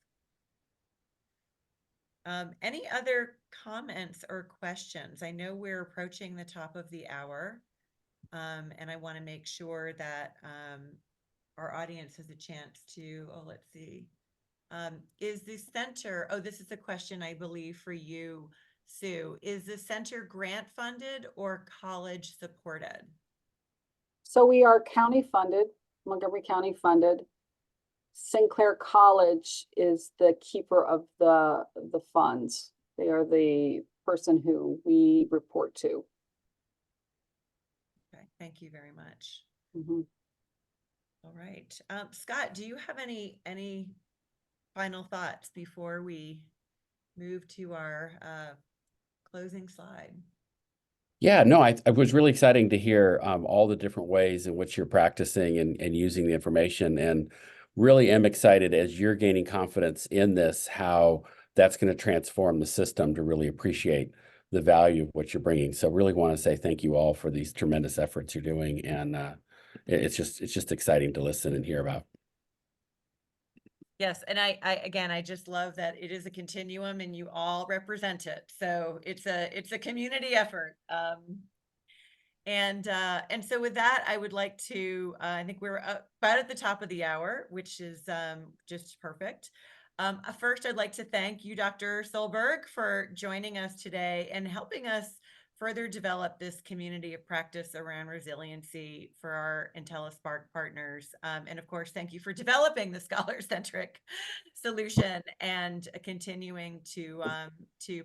Any other comments or questions? I know we're approaching the top of the hour, and I want to make sure that our audience has a chance to, let's see. Is the center, this is a question I believe for you, Sue, is the center grant funded or college supported? So we are county funded, Montgomery County funded. Sinclair College is the keeper of the funds. They are the person who we report to. Okay, thank you very much. Mm-hmm. All right, Scott, do you have any final thoughts before we move to our closing slide? Yeah, no, it was really exciting to hear all the different ways in which you're practicing and using the information, and really am excited as you're gaining confidence in this, how that's going to transform the system to really appreciate the value of what you're bringing. So really want to say thank you all for these tremendous efforts you're doing, and it's just exciting to listen and hear about. Yes, and I just love that it is a continuum and you all represent it. So it's a community effort. And so with that, I would like to, I think we're about at the top of the hour, which is just perfect. First, I'd like to thank you, Dr. Solberg, for joining us today and helping us further develop this community of practice around resiliency for our Intellispark partners. And of course, thank you for developing the scholar-centric solution and continuing to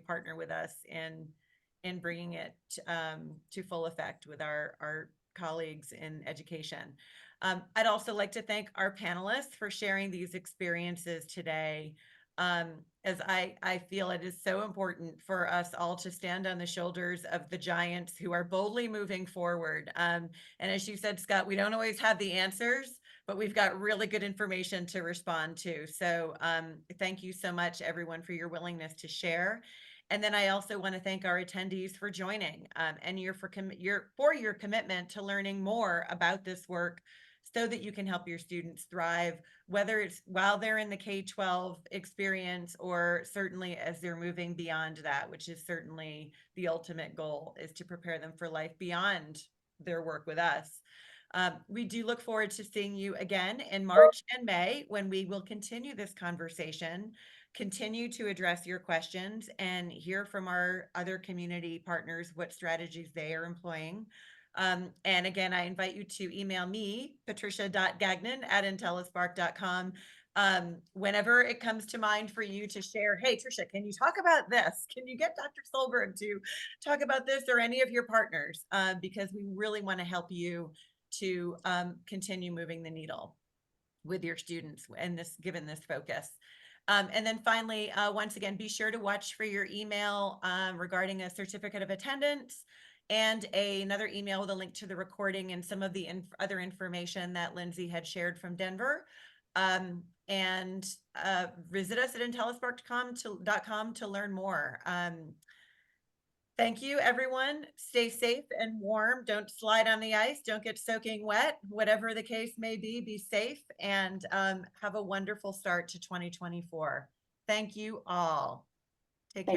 partner with us in bringing it to full effect with our colleagues in education. I'd also like to thank our panelists for sharing these experiences today, as I feel it is so important for us all to stand on the shoulders of the giants who are boldly moving forward. And as you said, Scott, we don't always have the answers, but we've got really good information to respond to. So thank you so much, everyone, for your willingness to share. And then I also want to thank our attendees for joining and for your commitment to learning more about this work so that you can help your students thrive, whether it's while they're in the K-12 experience or certainly as they're moving beyond that, which is certainly the ultimate goal, is to prepare them for life beyond their work with us. We do look forward to seeing you again in March and May when we will continue this conversation, continue to address your questions, and hear from our other community partners what strategies they are employing. And again, I invite you to email me, patricia.gagnon@intellispark.com, whenever it comes to mind for you to share, hey, Tricia, can you talk about this? Can you get Dr. Solberg to talk about this or any of your partners? Because we really want to help you to continue moving the needle with your students and given this focus. And then finally, once again, be sure to watch for your email regarding a certificate of attendance and another email with a link to the recording and some of the other information that Lindsay had shared from Denver. And visit us at intellispark.com to learn more. Thank you, everyone. Stay safe and warm. Don't slide on the ice. Don't get soaking wet. Whatever the case may be safe and have a wonderful start to 2024. Thank you all. Take care.